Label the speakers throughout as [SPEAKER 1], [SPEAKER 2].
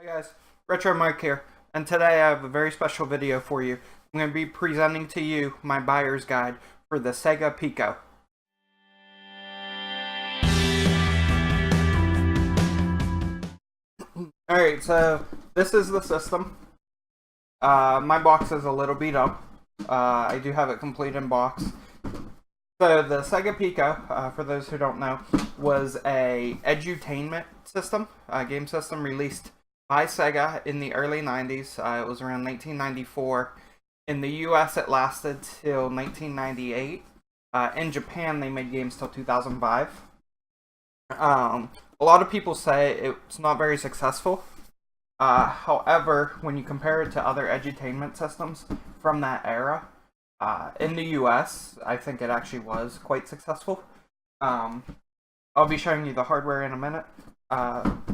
[SPEAKER 1] Hi guys, Retro Mike here, and today I have a very special video for you. I'm going to be presenting to you my buyer's guide for the SEGA Pico. Alright, so this is the system. My box is a little beat up. I do have it complete in box. So the SEGA Pico, for those who don't know, was a edutainment system, a game system released by Sega in the early 90s. It was around 1994. In the US, it lasted till 1998. In Japan, they made games till 2005. A lot of people say it's not very successful. However, when you compare it to other edutainment systems from that era, in the US, I think it actually was quite successful. I'll be showing you the hardware in a minute.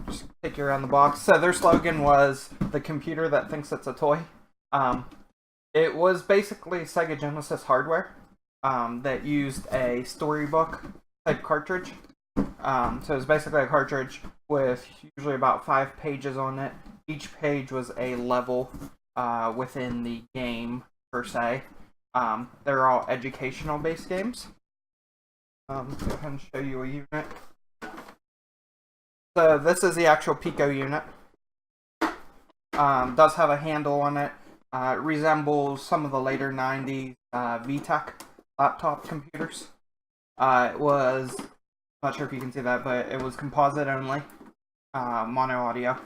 [SPEAKER 1] Just take you around the box. So their slogan was, "The computer that thinks it's a toy." It was basically Sega Genesis hardware that used a storybook type cartridge. So it was basically a cartridge with usually about 5 pages on it. Each page was a level within the game, per se. They're all educational based games. Go ahead and show you a unit. So this is the actual Pico unit. Does have a handle on it. Resembles some of the later 90s VTech laptop computers. It was, not sure if you can see that, but it was composite only, mono audio,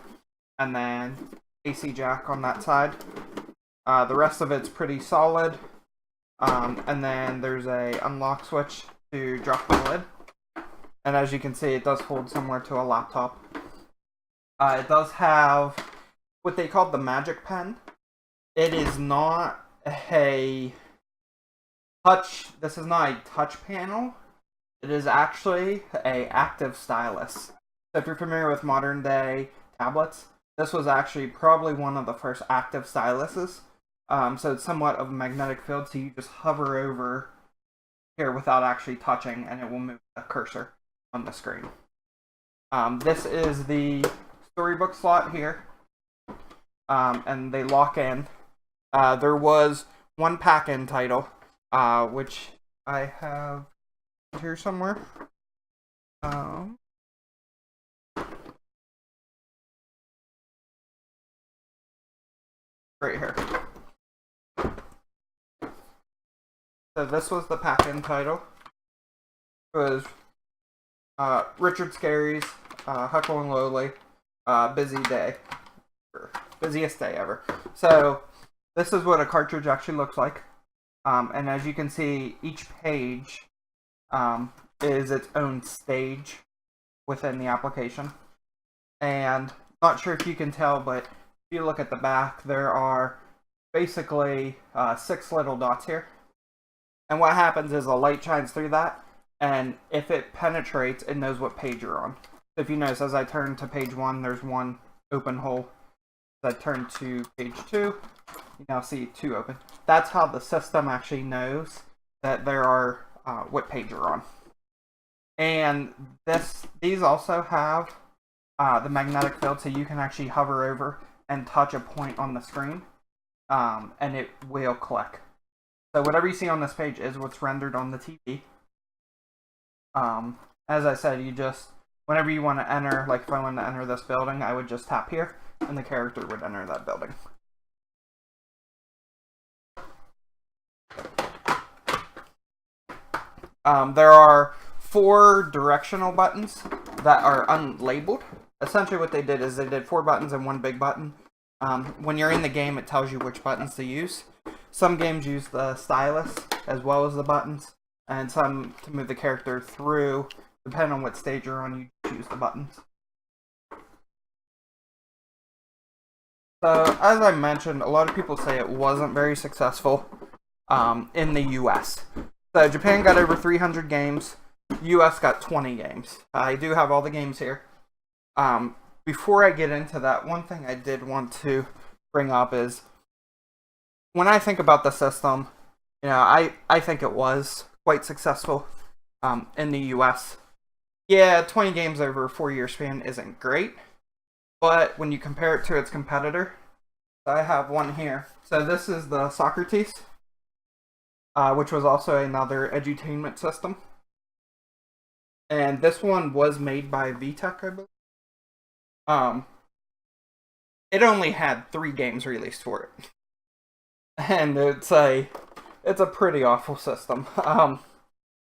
[SPEAKER 1] and then AC jack on that side. The rest of it's pretty solid. And then there's a unlock switch to drop the lid. And as you can see, it does hold similar to a laptop. It does have what they call the Magic Pen. It is not a touch. This is not a touch panel. It is actually a active stylus. So if you're familiar with modern day tablets, this was actually probably one of the first active styluses. So it's somewhat of a magnetic field, so you just hover over here without actually touching, and it will move the cursor on the screen. This is the storybook slot here, and they lock in. There was one pack-in title, which I have here somewhere. Right here. So this was the pack-in title. It was Richard Scarry's Huckle and Lowly Busy Day. Busiest day ever. So this is what a cartridge actually looks like. And as you can see, each page is its own stage within the application. And not sure if you can tell, but if you look at the back, there are basically 6 little dots here. And what happens is a light shines through that, and if it penetrates, it knows what page you're on. So if you notice, as I turn to page 1, there's one open hole. As I turn to page 2, you now see 2 open. That's how the system actually knows that there are what page you're on. And these also have the magnetic field, so you can actually hover over and touch a point on the screen, and it will click. So whatever you see on this page is what's rendered on the TV. As I said, you just, whenever you want to enter, like if I wanted to enter this building, I would just tap here, and the character would enter that building. There are 4 directional buttons that are unlabeled. Essentially what they did is they did 4 buttons and 1 big button. When you're in the game, it tells you which buttons to use. Some games use the stylus as well as the buttons, and some to move the character through. Depending on what stage you're on, you choose the buttons. So, as I mentioned, a lot of people say it wasn't very successful in the US. So, Japan got over 300 games, US got 20 games. I do have all the games here. Before I get into that, one thing I did want to bring up is, when I think about the system, you know, I think it was quite successful in the US. Yeah, 20 games over a 4-year span isn't great, but when you compare it to its competitor, I have one here. So this is the Socrates, which was also another edutainment system. And this one was made by VTech, I believe. It only had 3 games released for it. And it's a pretty awful system.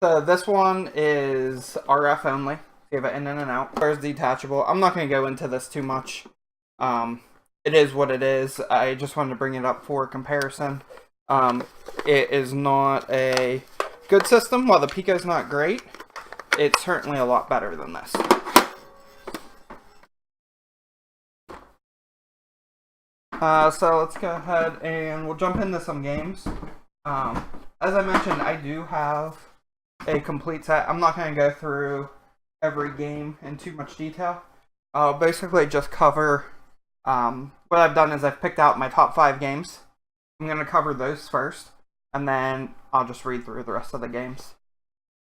[SPEAKER 1] So this one is RF only. You have it in and out. There's detachable. I'm not going to go into this too much. It is what it is. I just wanted to bring it up for comparison. It is not a good system. While the Pico's not great, it's certainly a lot better than this. So let's go ahead and we'll jump into some games. As I mentioned, I do have a complete set. I'm not going to go through every game in too much detail. I'll basically just cover, what I've done is I've picked out my top 5 games. I'm going to cover those first, and then I'll just read through the rest of the games.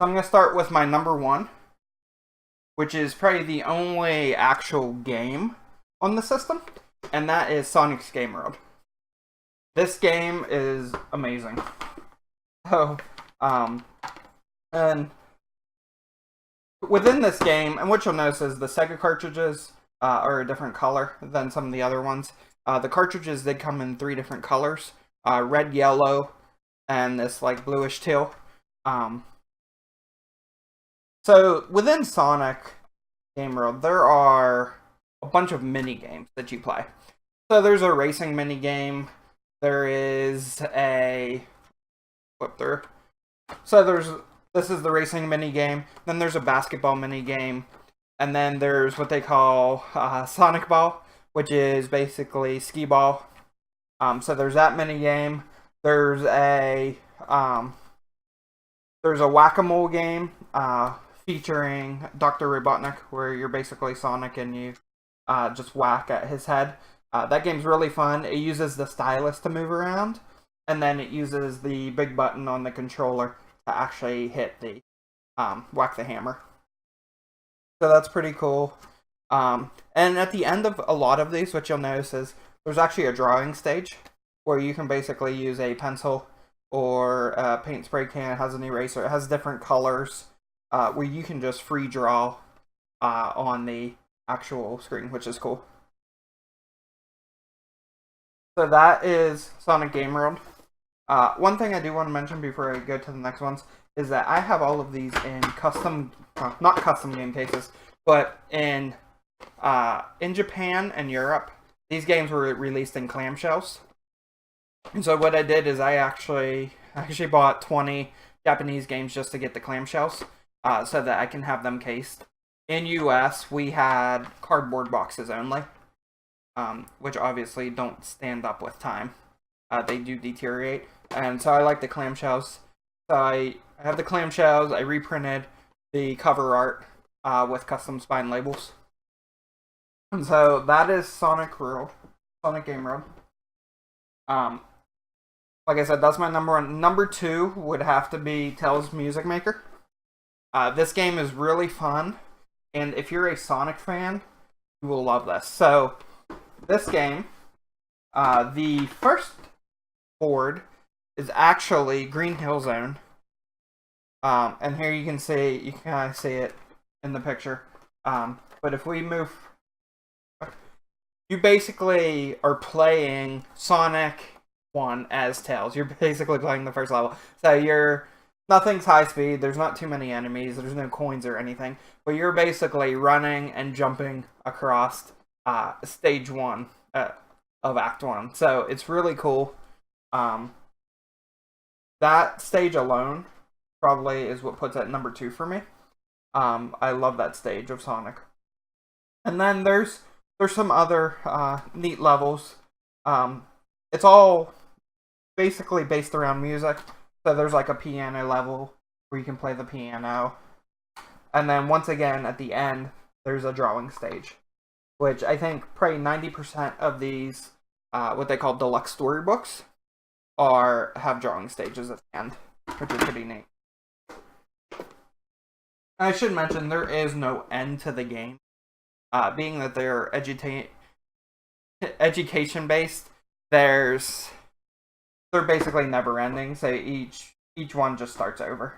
[SPEAKER 1] So I'm going to start with my number 1, which is probably the only actual game on the system, and that is Sonic's Game World. This game is amazing. So, and within this game, and what you'll notice is the SEGA cartridges are a different color than some of the other ones. The cartridges, they come in 3 different colors. Red, yellow, and this like bluish teal. So within Sonic Game World, there are a bunch of mini games that you play. So there's a racing mini game. There is a flip through. So this is the racing mini game. Then there's a basketball mini game, and then there's what they call Sonic Ball, which is basically skee ball. So there's that mini game. There's a whack-a-mole game featuring Dr. Robotnik, where you're basically Sonic and you just whack at his head. That game's really fun. It uses the stylus to move around, and then it uses the big button on the controller to actually hit the whack the hammer. So that's pretty cool. And at the end of a lot of these, what you'll notice is there's actually a drawing stage where you can basically use a pencil or a paint spray can. It has an eraser. It has different colors where you can just free draw on the actual screen, which is cool. So that is Sonic Game World. One thing I do want to mention before I go to the next ones is that I have all of these in custom, not custom game cases, but in Japan and Europe, these games were released in clamshells. And so what I did is I actually bought 20 Japanese games just to get the clamshells, so that I can have them cased. In US, we had cardboard boxes only, which obviously don't stand up with time. They do deteriorate, and so I like the clamshells. So I have the clamshells. I reprinted the cover art with custom spine labels. And so that is Sonic Game World. Like I said, that's my number 1. Number 2 would have to be Tails Music Maker. This game is really fun, and if you're a Sonic fan, you will love this. So this game, the first board is actually Green Hill Zone. And here you can kind of see it in the picture. But if we move, you basically are playing Sonic 1 as Tails. You're basically playing the first level. So nothing's high speed, there's not too many enemies, there's no coins or anything, but you're basically running and jumping across stage 1 of Act 1. So it's really cool. That stage alone probably is what puts it at number 2 for me. I love that stage of Sonic. And then there's some other neat levels. It's all basically based around music. So there's like a piano level where you can play the piano. And then once again, at the end, there's a drawing stage, which I think probably 90% of these, what they call deluxe storybooks, have drawing stages at the end, which is pretty neat. I should mention, there is no end to the game. being that they're education based, they're basically never ending. So each one just starts over.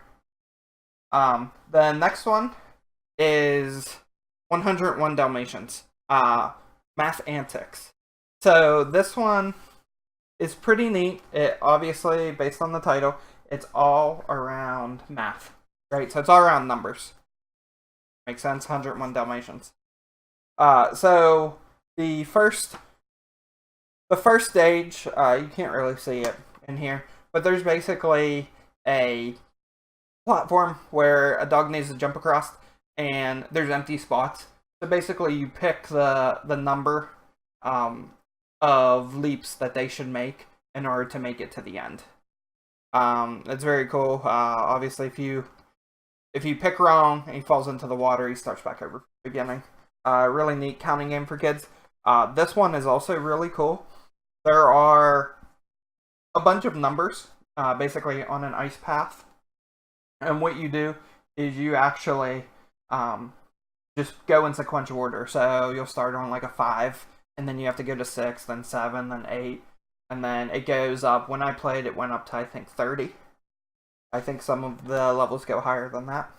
[SPEAKER 1] The next one is 101 Dalmatians. Math Antics. So this one is pretty neat. It obviously, based on the title, it's all around math, right? So it's all around numbers. Makes sense. 101 Dalmatians. So the first stage, you can't really see it in here, but there's basically a platform where a dog needs to jump across, and there's empty spots. So basically, you pick the number of leaps that they should make in order to make it to the end. It's very cool. Obviously, if you pick wrong and he falls into the water, he starts back over from the beginning. Really neat counting game for kids. This one is also really cool. There are a bunch of numbers, basically on an ice path. And what you do is you actually just go in sequential order. So you'll start on like a 5, and then you have to go to 6, then 7, then 8, and then it goes up. When I played, it went up to, I think, 30. I think some of the levels go higher than that.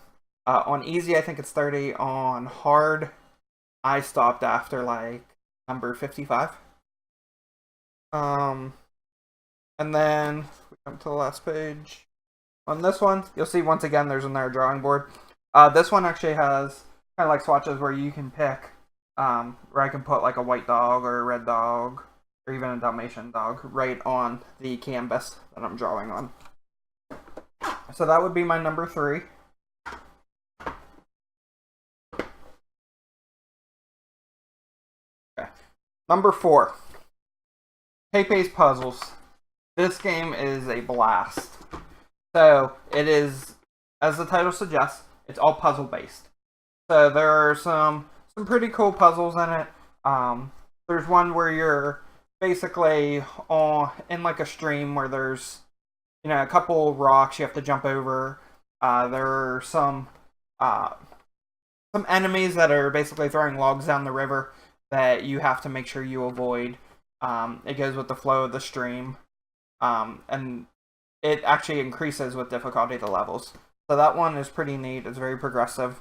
[SPEAKER 1] On easy, I think it's 30. On hard, I stopped after like number 55. And then we come to the last page. On this one, you'll see once again there's another drawing board. This one actually has kind of like swatches where you can pick, where I can put like a white dog or a red dog or even a Dalmatian dog right on the canvas that I'm drawing on. So that would be my number 3. Okay. Number 4. Pepe's Puzzles. This game is a blast. So it is, as the title suggests, it's all puzzle based. So there are some pretty cool puzzles in it. There's one where you're basically in like a stream where there's, you know, a couple rocks you have to jump over. There are some enemies that are basically throwing logs down the river that you have to make sure you avoid. It goes with the flow of the stream, and it actually increases with difficulty the levels. So that one is pretty neat. It's very progressive.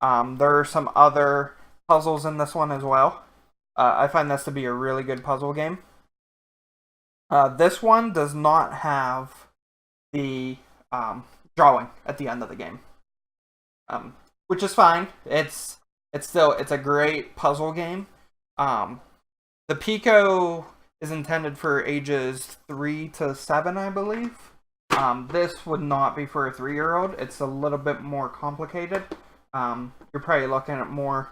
[SPEAKER 1] There are some other puzzles in this one as well. I find this to be a really good puzzle game. This one does not have the drawing at the end of the game, which is fine. It's a great puzzle game. The Pico is intended for ages 3 to 7, I believe. This would not be for a 3-year-old. It's a little bit more complicated. You're probably looking at more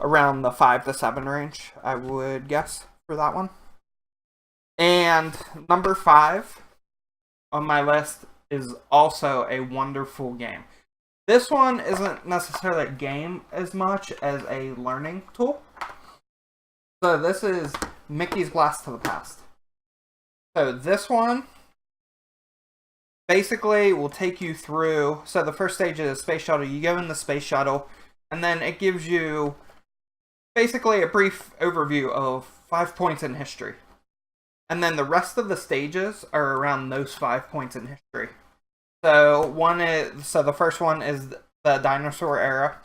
[SPEAKER 1] around the 5 to 7 range, I would guess, for that one. And number 5 on my list is also a wonderful game. This one isn't necessarily a game as much as a learning tool. So this is Mickey's Blast to the Past. So this one basically will take you through. So the first stage is a space shuttle. You go in the space shuttle, and then it gives you basically a brief overview of 5 points in history. And then the rest of the stages are around those 5 points in history. So the first one is the Dinosaur Era,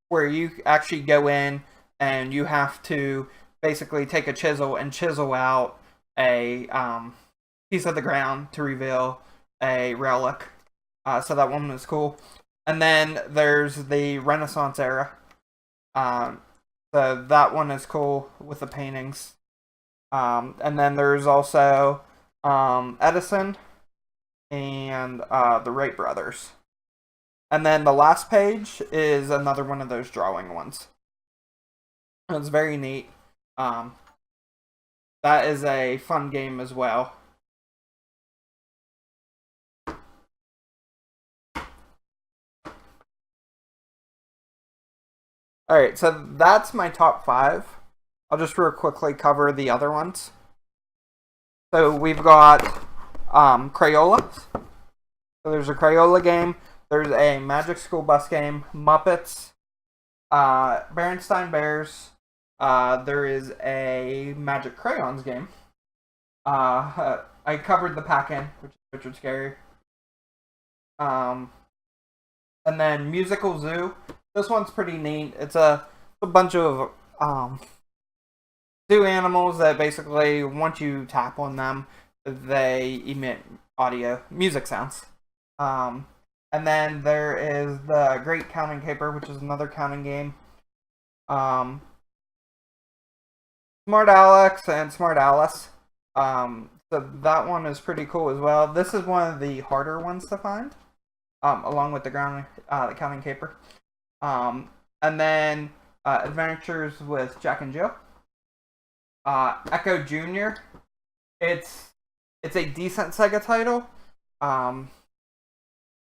[SPEAKER 1] where you actually go in and you have to basically take a chisel and chisel out a piece of the ground to reveal a relic. So that one was cool. And then there's the Renaissance Era. So that one is cool with the paintings. And then there's also Edison and the Wright brothers. And then the last page is another one of those drawing ones. It's very neat. That is a fun game as well. Alright, so that's my top 5. I'll just real quickly cover the other ones. So we've got Crayola. So there's a Crayola game. There's a Magic School Bus game. Muppets. Berenstain Bears. There is a Magic Crayons game. I covered the pack-in, which was scary. And then Musical Zoo. This one's pretty neat. It's a bunch of zoo animals that basically, once you tap on them, they emit music sounds. And then there is the Great Counting Caper, which is another counting game. Smart Alex and Smart Alice. So that one is pretty cool as well. This is one of the harder ones to find, along with the Counting Caper. And then Adventures with Jack and Jill. Echo Jr. It's a decent Sega title.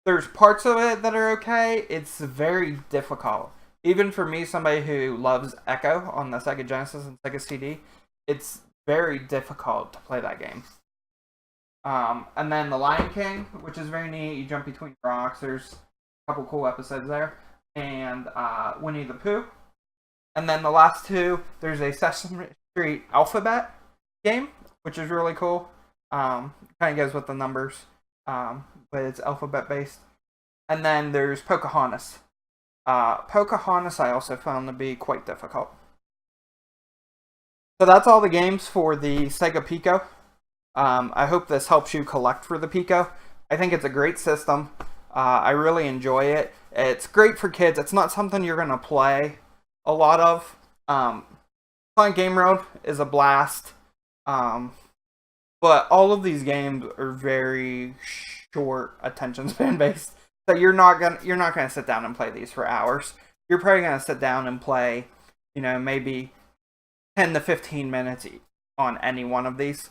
[SPEAKER 1] There's parts of it that are okay. It's very difficult. Even for me, somebody who loves Echo on the Sega Genesis and Sega CD, it's very difficult to play that game. And then The Lion King, which is very neat. You jump between rocks. There's a couple cool episodes there. And Winnie the Pooh. And then the last two, there's a Sesame Street Alphabet game, which is really cool. Kind of goes with the numbers, but it's alphabet based. And then there's Pocahontas. Pocahontas I also found to be quite difficult. So that's all the games for the Sega Pico. I hope this helps you collect for the Pico. I think it's a great system. I really enjoy it. It's great for kids. It's not something you're going to play a lot of. Playing Game Road is a blast. But all of these games are very short attention span based. So you're not gonna sit down and play these for hours. You're probably gonna sit down and play, maybe 10 to 15 minutes on any one of these.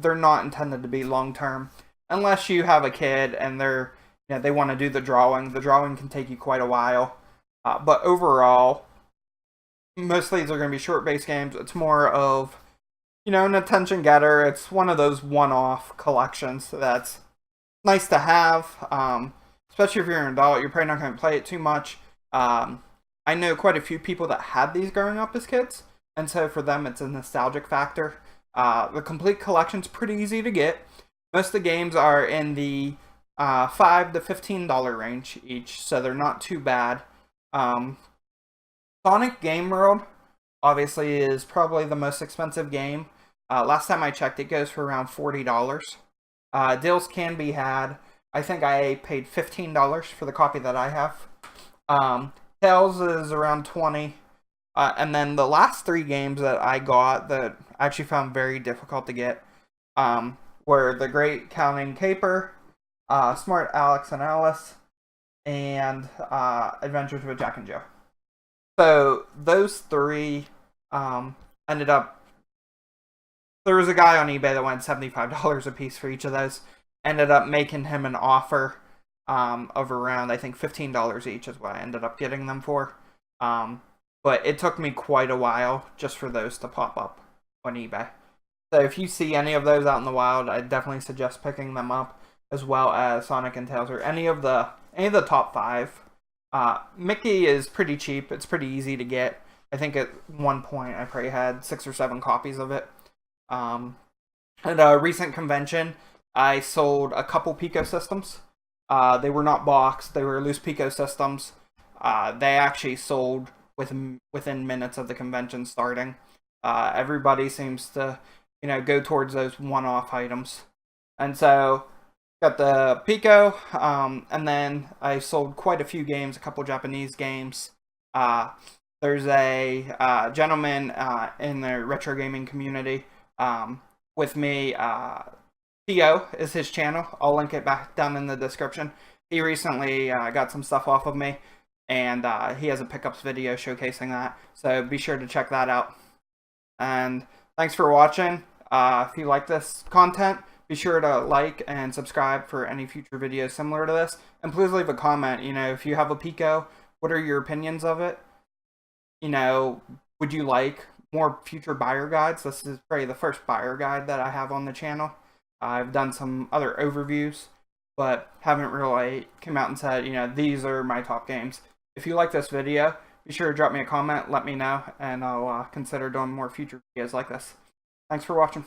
[SPEAKER 1] They're not intended to be long term, unless you have a kid and they want to do the drawing. The drawing can take you quite a while. But overall, most of these are going to be short-based games. It's more of, an attention getter. It's one of those one-off collections that's nice to have. Especially if you're an adult, you're probably not going to play it too much. I know quite a few people that had these growing up as kids, and so for them it's a nostalgic factor. The complete collection's pretty easy to get. Most of the games are in the $5 to $15 range each, so they're not too bad. Sonic Game World, obviously, is probably the most expensive game. Last time I checked, it goes for around $40. Deals can be had. I think I paid $15 for the copy that I have. Tails is around $20. And then the last three games that I got that I actually found very difficult to get were the Great Counting Caper, Smart Alex and Alice, and Adventures with Jack and Jill. So those three ended up... There was a guy on eBay that went $75 a piece for each of those. Ended up making him an offer of around, I think, $15 each is what I ended up getting them for. But it took me quite a while just for those to pop up on eBay. So if you see any of those out in the wild, I definitely suggest picking them up, as well as Sonic and Tails or any of the top five. Mickey is pretty cheap. It's pretty easy to get. I think at one point I probably had 6 or 7 copies of it. At a recent convention, I sold a couple Pico systems. They were not boxed. They were loose Pico systems. They actually sold within minutes of the convention starting. Everybody seems to, go towards those one-off items. And so, got the Pico, and then I sold quite a few games, a couple Japanese games. There's a gentleman in the retro gaming community with me. Theo is his channel. I'll link it back down in the description. He recently got some stuff off of me, and he has a pickups video showcasing that. So be sure to check that out. And thanks for watching. If you like this content, be sure to like and subscribe for any future videos similar to this. And please leave a comment. If you have a Pico, what are your opinions of it? Would you like more future buyer guides? This is probably the first buyer guide that I have on the channel. I've done some other overviews, but haven't really come out and said, these are my top games. If you like this video, be sure to drop me a comment, let me know, and I'll consider doing more future videos like this. Thanks for watching.